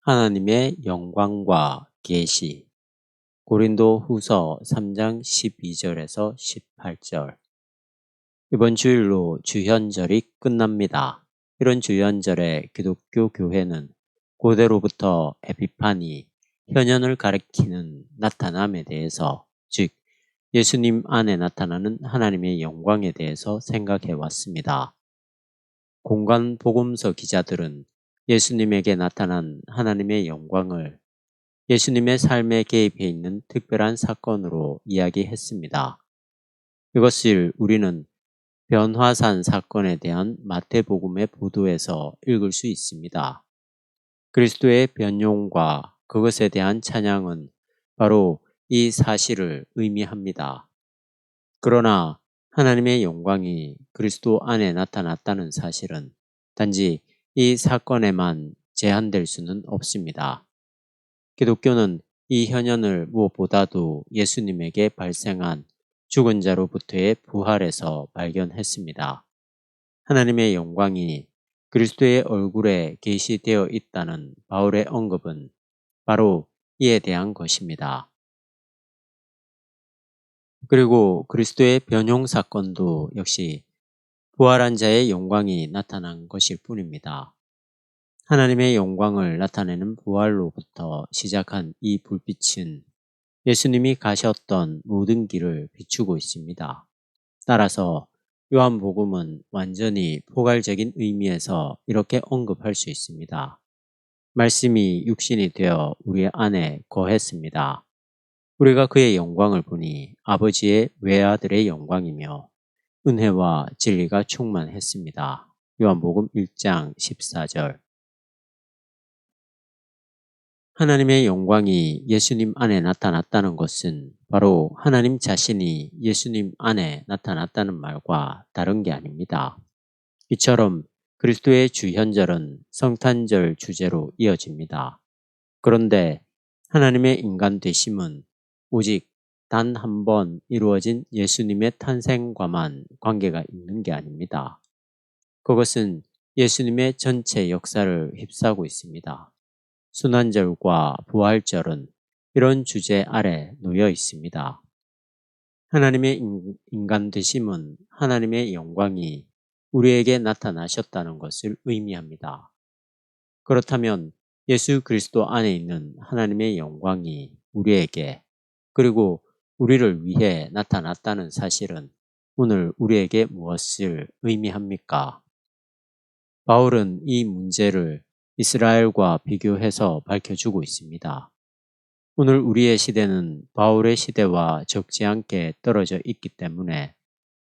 하나님의 영광과 계시. 고린도 후서 3장 12절에서 18절. 이번 주일로 주현절이 끝납니다. 이런 주현절에 기독교 교회는 고대로부터 에피파니, 현현을 가리키는 나타남에 대해서, 즉 예수님 안에 나타나는 하나님의 영광에 대해서 생각해 왔습니다. 공간 복음서 기자들은 예수님에게 나타난 하나님의 영광을 예수님의 삶에 개입해 있는 특별한 사건으로 이야기했습니다. 이것을 우리는 변화산 사건에 대한 마태복음의 보도에서 읽을 수 있습니다. 그리스도의 변용과 그것에 대한 찬양은 바로 이 사실을 의미합니다. 그러나 하나님의 영광이 그리스도 안에 나타났다는 사실은 단지 이 사건에만 제한될 수는 없습니다. 기독교는 이 현현을 무엇보다도 예수님에게 발생한 죽은 자로부터의 부활에서 발견했습니다. 하나님의 영광이 그리스도의 얼굴에 계시되어 있다는 바울의 언급은 바로 이에 대한 것입니다. 그리고 그리스도의 변용 사건도 역시 부활한 자의 영광이 나타난 것일 뿐입니다. 하나님의 영광을 나타내는 부활로부터 시작한 이 불빛은 예수님이 가셨던 모든 길을 비추고 있습니다. 따라서 요한복음은 완전히 포괄적인 의미에서 이렇게 언급할 수 있습니다. 말씀이 육신이 되어 우리 안에 거했습니다. 우리가 그의 영광을 보니 아버지의 외아들의 영광이며 은혜와 진리가 충만했습니다. 요한복음 1장 14절. 하나님의 영광이 예수님 안에 나타났다는 것은 바로 하나님 자신이 예수님 안에 나타났다는 말과 다른 게 아닙니다. 이처럼 그리스도의 주현절은 성탄절 주제로 이어집니다. 그런데 하나님의 인간 되심은 오직 단 한 번 이루어진 예수님의 탄생과만 관계가 있는 게 아닙니다. 그것은 예수님의 전체 역사를 휩싸고 있습니다. 순환절과 부활절은 이런 주제 아래 놓여 있습니다. 하나님의 인간 되심은 하나님의 영광이 우리에게 나타나셨다는 것을 의미합니다. 그렇다면 예수 그리스도 안에 있는 하나님의 영광이 우리에게 그리고 우리를 위해 나타났다는 사실은 오늘 우리에게 무엇을 의미합니까? 바울은 이 문제를 이스라엘과 비교해서 밝혀주고 있습니다. 오늘 우리의 시대는 바울의 시대와 적지 않게 떨어져 있기 때문에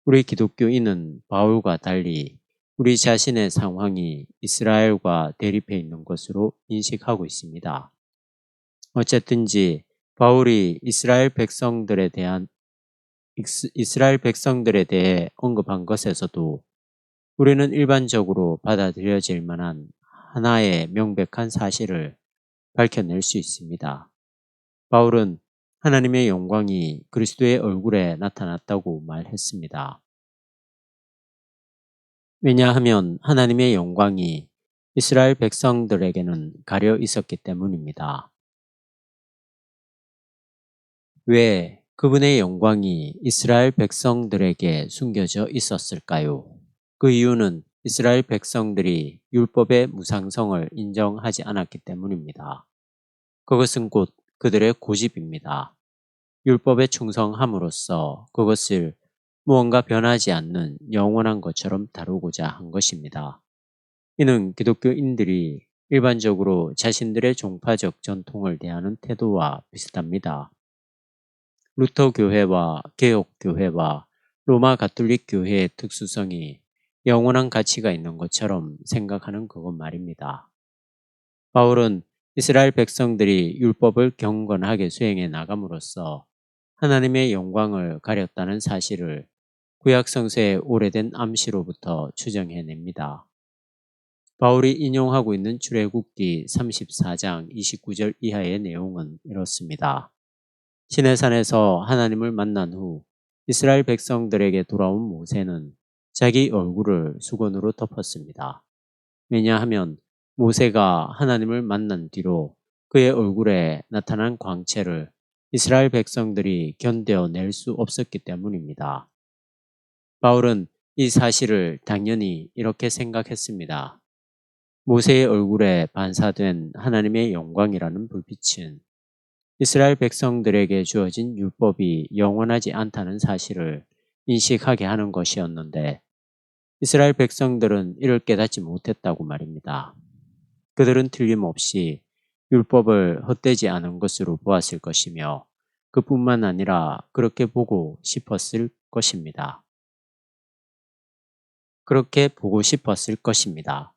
우리 기독교인은 바울과 달리 우리 자신의 상황이 이스라엘과 대립해 있는 것으로 인식하고 있습니다. 어쨌든지 바울이 이스라엘 백성들에 대해 언급한 것에서도 우리는 일반적으로 받아들여질 만한 하나의 명백한 사실을 밝혀낼 수 있습니다. 바울은 하나님의 영광이 그리스도의 얼굴에 나타났다고 말했습니다. 왜냐하면 하나님의 영광이 이스라엘 백성들에게는 가려 있었기 때문입니다. 왜 그분의 영광이 이스라엘 백성들에게 숨겨져 있었을까요? 그 이유는 이스라엘 백성들이 율법의 무상성을 인정하지 않았기 때문입니다. 그것은 곧 그들의 고집입니다. 율법에 충성함으로써 그것을 무언가 변하지 않는 영원한 것처럼 다루고자 한 것입니다. 이는 기독교인들이 일반적으로 자신들의 종파적 전통을 대하는 태도와 비슷합니다. 루터 교회와 개혁 교회와 로마 가톨릭 교회의 특수성이 영원한 가치가 있는 것처럼 생각하는 그것 말입니다. 바울은 이스라엘 백성들이 율법을 경건하게 수행해 나감으로써 하나님의 영광을 가렸다는 사실을 구약 성서의 오래된 암시로부터 추정해냅니다. 바울이 인용하고 있는 출애굽기 34장 29절 이하의 내용은 이렇습니다. 시내산에서 하나님을 만난 후 이스라엘 백성들에게 돌아온 모세는 자기 얼굴을 수건으로 덮었습니다. 왜냐하면 모세가 하나님을 만난 뒤로 그의 얼굴에 나타난 광채를 이스라엘 백성들이 견뎌낼 수 없었기 때문입니다. 바울은 이 사실을 당연히 이렇게 생각했습니다. 모세의 얼굴에 반사된 하나님의 영광이라는 불빛은 이스라엘 백성들에게 주어진 율법이 영원하지 않다는 사실을 인식하게 하는 것이었는데 이스라엘 백성들은 이를 깨닫지 못했다고 말입니다. 그들은 틀림없이 율법을 헛되지 않은 것으로 보았을 것이며 그뿐만 아니라 그렇게 보고 싶었을 것입니다. 그렇게 보고 싶었을 것입니다.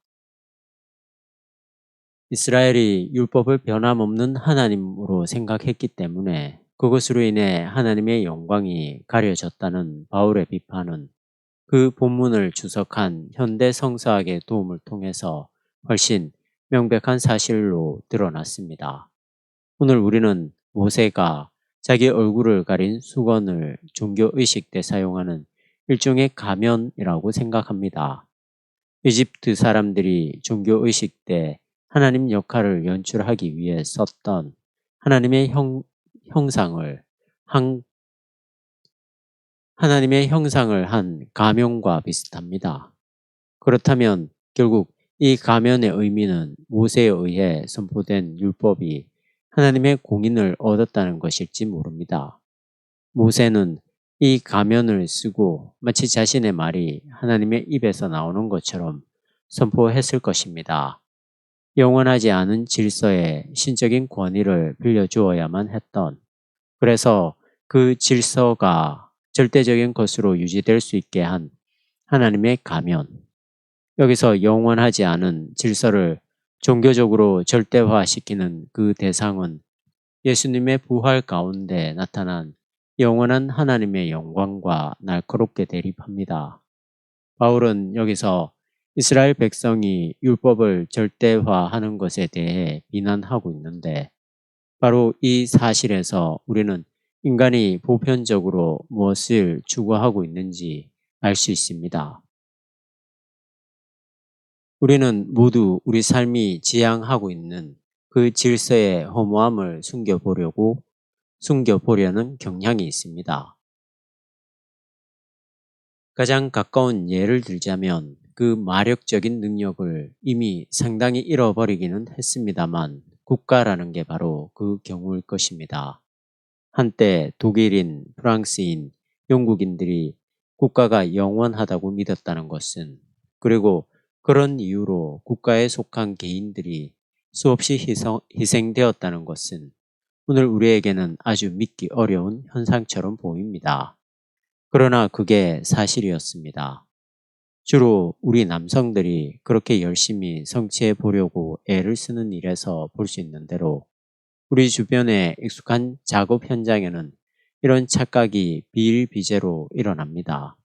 이스라엘이 율법을 변함없는 하나님으로 생각했기 때문에 그것으로 인해 하나님의 영광이 가려졌다는 바울의 비판은 그 본문을 주석한 현대 성서학의 도움을 통해서 훨씬 명백한 사실로 드러났습니다. 오늘 우리는 모세가 자기 얼굴을 가린 수건을 종교의식 때 사용하는 일종의 가면이라고 생각합니다. 이집트 사람들이 종교의식 때 하나님 역할을 연출하기 위해 썼던 하나님의 형상을 한 가면과 비슷합니다. 그렇다면 결국 이 가면의 의미는 모세에 의해 선포된 율법이 하나님의 공인을 얻었다는 것일지 모릅니다. 모세는 이 가면을 쓰고 마치 자신의 말이 하나님의 입에서 나오는 것처럼 선포했을 것입니다. 영원하지 않은 질서에 신적인 권위를 빌려주어야만 했던, 그래서 그 질서가 절대적인 것으로 유지될 수 있게 한 하나님의 가면. 여기서 영원하지 않은 질서를 종교적으로 절대화시키는 그 대상은 예수님의 부활 가운데 나타난 영원한 하나님의 영광과 날카롭게 대립합니다. 바울은 여기서 이스라엘 백성이 율법을 절대화하는 것에 대해 비난하고 있는데 바로 이 사실에서 우리는 인간이 보편적으로 무엇을 추구하고 있는지 알 수 있습니다. 우리는 모두 우리 삶이 지향하고 있는 그 질서의 허무함을 숨겨보려는 경향이 있습니다. 가장 가까운 예를 들자면 그 마력적인 능력을 이미 상당히 잃어버리기는 했습니다만 국가라는 게 바로 그 경우일 것입니다. 한때 독일인, 프랑스인, 영국인들이 국가가 영원하다고 믿었다는 것은, 그리고 그런 이유로 국가에 속한 개인들이 수없이 희생되었다는 것은 오늘 우리에게는 아주 믿기 어려운 현상처럼 보입니다. 그러나 그게 사실이었습니다. 주로 우리 남성들이 그렇게 열심히 성취해 보려고 애를 쓰는 일에서 볼 수 있는 대로 우리 주변의 익숙한 작업 현장에는 이런 착각이 비일비재로 일어납니다.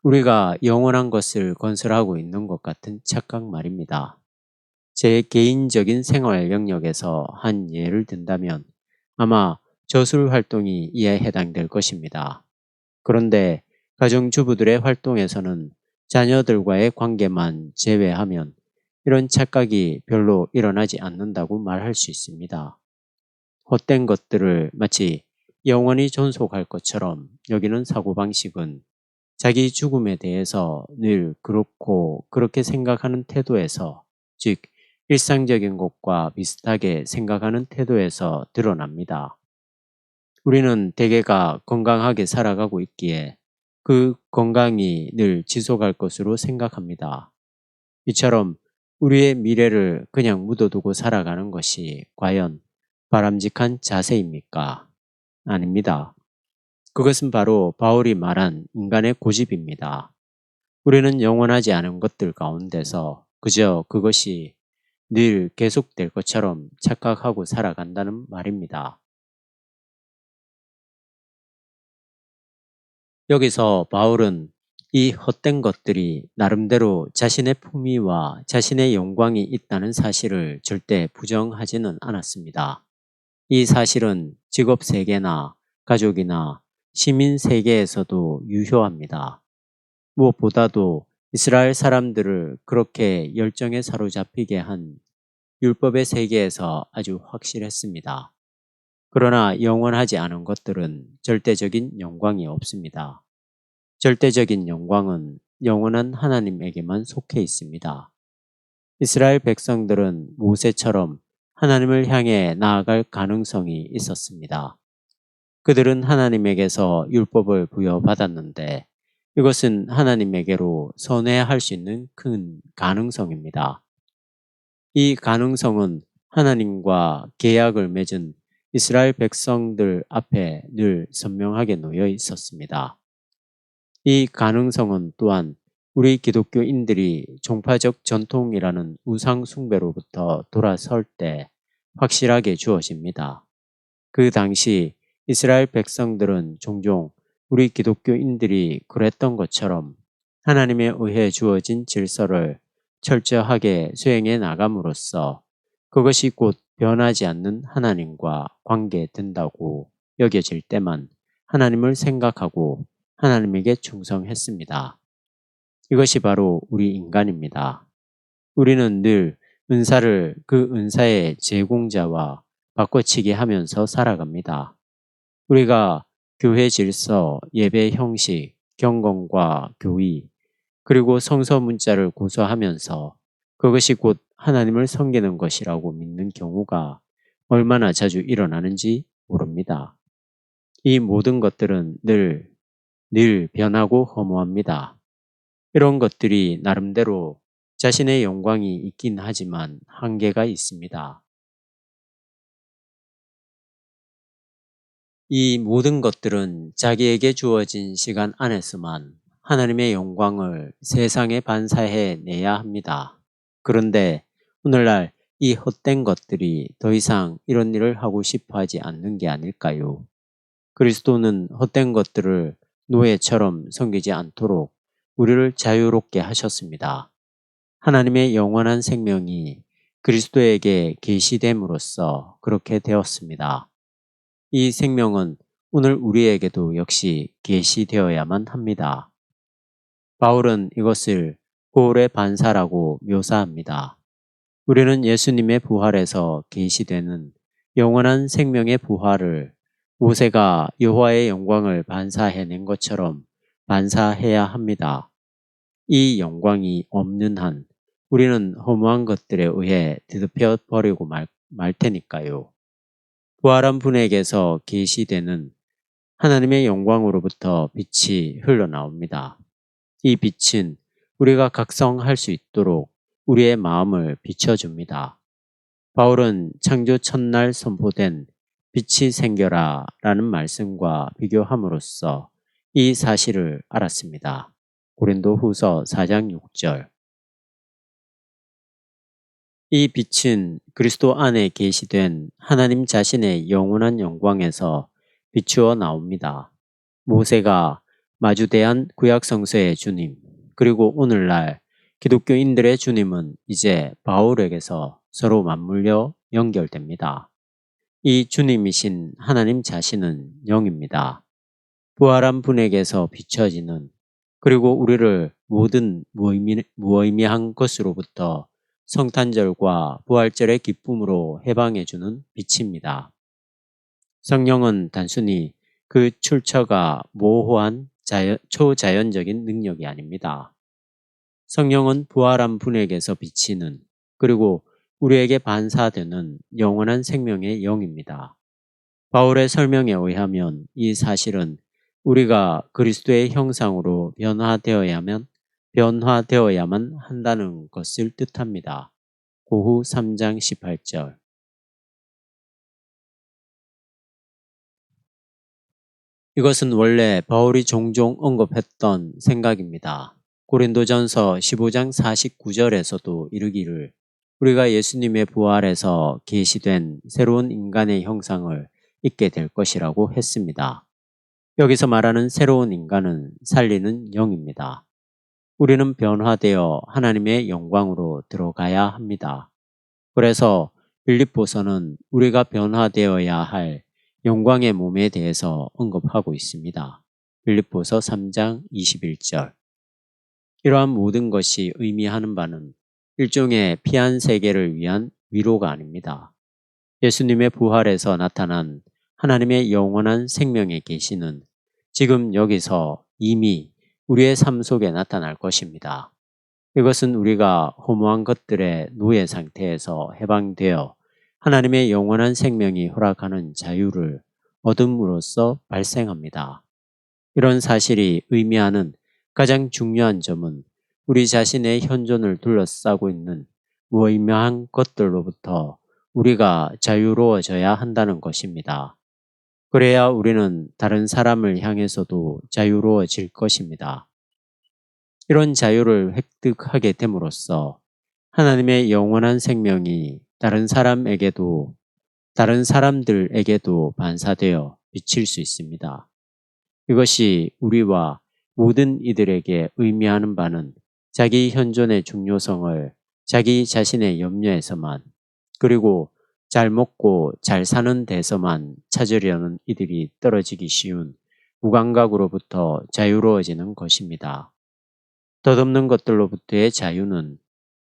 우리가 영원한 것을 건설하고 있는 것 같은 착각 말입니다. 제 개인적인 생활 영역에서 한 예를 든다면 아마 저술 활동이 이에 해당될 것입니다. 그런데 가정주부들의 활동에서는 자녀들과의 관계만 제외하면 이런 착각이 별로 일어나지 않는다고 말할 수 있습니다. 헛된 것들을 마치 영원히 존속할 것처럼 여기는 사고방식은 자기 죽음에 대해서 늘 그렇고 그렇게 생각하는 태도에서, 즉 일상적인 것과 비슷하게 생각하는 태도에서 드러납니다. 우리는 대개가 건강하게 살아가고 있기에 그 건강이 늘 지속할 것으로 생각합니다. 이처럼 우리의 미래를 그냥 묻어두고 살아가는 것이 과연 바람직한 자세입니까? 아닙니다. 그것은 바로 바울이 말한 인간의 고집입니다. 우리는 영원하지 않은 것들 가운데서 그저 그것이 늘 계속될 것처럼 착각하고 살아간다는 말입니다. 여기서 바울은 이 헛된 것들이 나름대로 자신의 품위와 자신의 영광이 있다는 사실을 절대 부정하지는 않았습니다. 이 사실은 직업 세계나 가족이나 시민 세계에서도 유효합니다. 무엇보다도 이스라엘 사람들을 그렇게 열정에 사로잡히게 한 율법의 세계에서 아주 확실했습니다. 그러나 영원하지 않은 것들은 절대적인 영광이 없습니다. 절대적인 영광은 영원한 하나님에게만 속해 있습니다. 이스라엘 백성들은 모세처럼 하나님을 향해 나아갈 가능성이 있었습니다. 그들은 하나님에게서 율법을 부여받았는데 이것은 하나님에게로 선회할 수 있는 큰 가능성입니다. 이 가능성은 하나님과 계약을 맺은 이스라엘 백성들 앞에 늘 선명하게 놓여 있었습니다. 이 가능성은 또한 우리 기독교인들이 종파적 전통이라는 우상 숭배로부터 돌아설 때 확실하게 주어집니다. 그 당시 이스라엘 백성들은 종종 우리 기독교인들이 그랬던 것처럼 하나님에 의해 주어진 질서를 철저하게 수행해 나감으로써 그것이 곧 변하지 않는 하나님과 관계된다고 여겨질 때만 하나님을 생각하고 하나님에게 충성했습니다. 이것이 바로 우리 인간입니다. 우리는 늘 은사를 그 은사의 제공자와 바꿔치기 하면서 살아갑니다. 우리가 교회 질서, 예배 형식, 경건과 교의, 그리고 성서 문자를 고수하면서 그것이 곧 하나님을 섬기는 것이라고 믿는 경우가 얼마나 자주 일어나는지 모릅니다. 이 모든 것들은 늘 변하고 허무합니다. 이런 것들이 나름대로 자신의 영광이 있긴 하지만 한계가 있습니다. 이 모든 것들은 자기에게 주어진 시간 안에서만 하나님의 영광을 세상에 반사해 내야 합니다. 그런데 오늘날 이 헛된 것들이 더 이상 이런 일을 하고 싶어 하지 않는 게 아닐까요? 그리스도는 헛된 것들을 노예처럼 섬기지 않도록 우리를 자유롭게 하셨습니다. 하나님의 영원한 생명이 그리스도에게 계시됨으로써 그렇게 되었습니다. 이 생명은 오늘 우리에게도 역시 계시되어야만 합니다. 바울은 이것을 보혈의 반사라고 묘사합니다. 우리는 예수님의 부활에서 계시되는 영원한 생명의 부활을 모세가 여호와의 영광을 반사해낸 것처럼 반사해야 합니다. 이 영광이 없는 한 우리는 허무한 것들에 의해 뒤덮여 버리고 말 테니까요. 부활한 분에게서 계시되는 하나님의 영광으로부터 빛이 흘러나옵니다. 이 빛은 우리가 각성할 수 있도록 우리의 마음을 비춰줍니다. 바울은 창조 첫날 선포된 빛이 생겨라 라는 말씀과 비교함으로써 이 사실을 알았습니다. 고린도 후서 4장 6절. 이 빛은 그리스도 안에 계시된 하나님 자신의 영원한 영광에서 비추어 나옵니다. 모세가 마주대한 구약 성서의 주님, 그리고 오늘날 기독교인들의 주님은 이제 바울에게서 서로 맞물려 연결됩니다. 이 주님이신 하나님 자신은 영입니다. 부활한 분에게서 비춰지는, 그리고 우리를 모든 무의미한 것으로부터 성탄절과 부활절의 기쁨으로 해방해주는 빛입니다. 성령은 단순히 그 출처가 모호한 초자연적인 능력이 아닙니다. 성령은 부활한 분에게서 비치는, 그리고 우리에게 반사되는 영원한 생명의 영입니다. 바울의 설명에 의하면 이 사실은 우리가 그리스도의 형상으로 변화되어야만 한다는 것을 뜻합니다. 고후 3장 18절. 이것은 원래 바울이 종종 언급했던 생각입니다. 고린도전서 15장 49절에서도 이르기를 우리가 예수님의 부활에서 계시된 새로운 인간의 형상을 입게 될 것이라고 했습니다. 여기서 말하는 새로운 인간은 살리는 영입니다. 우리는 변화되어 하나님의 영광으로 들어가야 합니다. 그래서 빌립보서는 우리가 변화되어야 할 영광의 몸에 대해서 언급하고 있습니다. 빌립보서 3장 21절. 이러한 모든 것이 의미하는 바는 일종의 피한 세계를 위한 위로가 아닙니다. 예수님의 부활에서 나타난 하나님의 영원한 생명의 계시는 지금 여기서 이미 우리의 삶 속에 나타날 것입니다. 이것은 우리가 허무한 것들의 노예 상태에서 해방되어 하나님의 영원한 생명이 허락하는 자유를 얻음으로써 발생합니다. 이런 사실이 의미하는 가장 중요한 점은 우리 자신의 현존을 둘러싸고 있는 무의미한 것들로부터 우리가 자유로워져야 한다는 것입니다. 그래야 우리는 다른 사람을 향해서도 자유로워질 것입니다. 이런 자유를 획득하게 됨으로써 하나님의 영원한 생명이 다른 사람들에게도 반사되어 비칠 수 있습니다. 이것이 우리와 모든 이들에게 의미하는 바는 자기 현존의 중요성을 자기 자신의 염려에서만 그리고 잘 먹고 잘 사는 데서만 찾으려는 이들이 떨어지기 쉬운 무감각으로부터 자유로워지는 것입니다. 덧없는 것들로부터의 자유는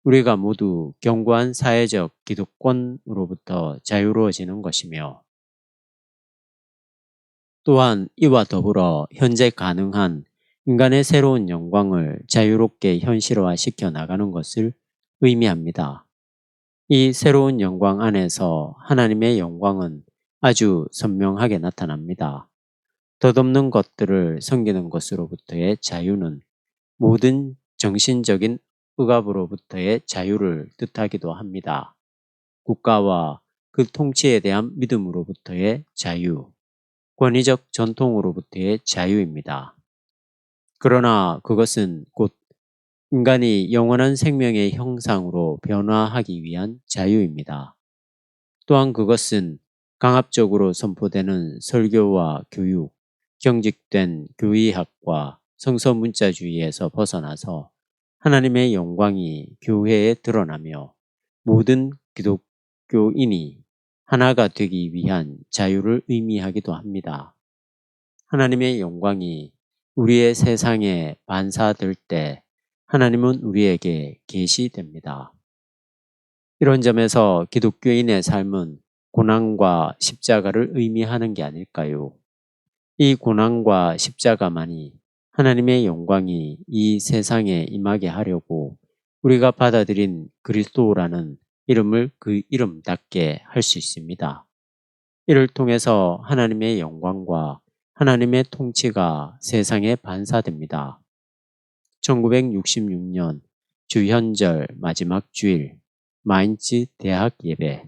우리가 모두 견고한 사회적 기득권으로부터 자유로워지는 것이며 또한 이와 더불어 현재 가능한 인간의 새로운 영광을 자유롭게 현실화시켜 나가는 것을 의미합니다. 이 새로운 영광 안에서 하나님의 영광은 아주 선명하게 나타납니다. 덧없는 것들을 섬기는 것으로부터의 자유는 모든 정신적인 억압으로부터의 자유를 뜻하기도 합니다. 국가와 그 통치에 대한 믿음으로부터의 자유, 권위적 전통으로부터의 자유입니다. 그러나 그것은 곧 인간이 영원한 생명의 형상으로 변화하기 위한 자유입니다. 또한 그것은 강압적으로 선포되는 설교와 교육, 경직된 교의학과 성서문자주의에서 벗어나서 하나님의 영광이 교회에 드러나며 모든 기독교인이 하나가 되기 위한 자유를 의미하기도 합니다. 하나님의 영광이 우리의 세상에 반사될 때 하나님은 우리에게 계시됩니다. 이런 점에서 기독교인의 삶은 고난과 십자가를 의미하는 게 아닐까요? 이 고난과 십자가만이 하나님의 영광이 이 세상에 임하게 하려고 우리가 받아들인 그리스도라는 이름을 그 이름답게 할 수 있습니다. 이를 통해서 하나님의 영광과 하나님의 통치가 세상에 반사됩니다. 1966년 주현절 마지막 주일 마인츠 대학 예배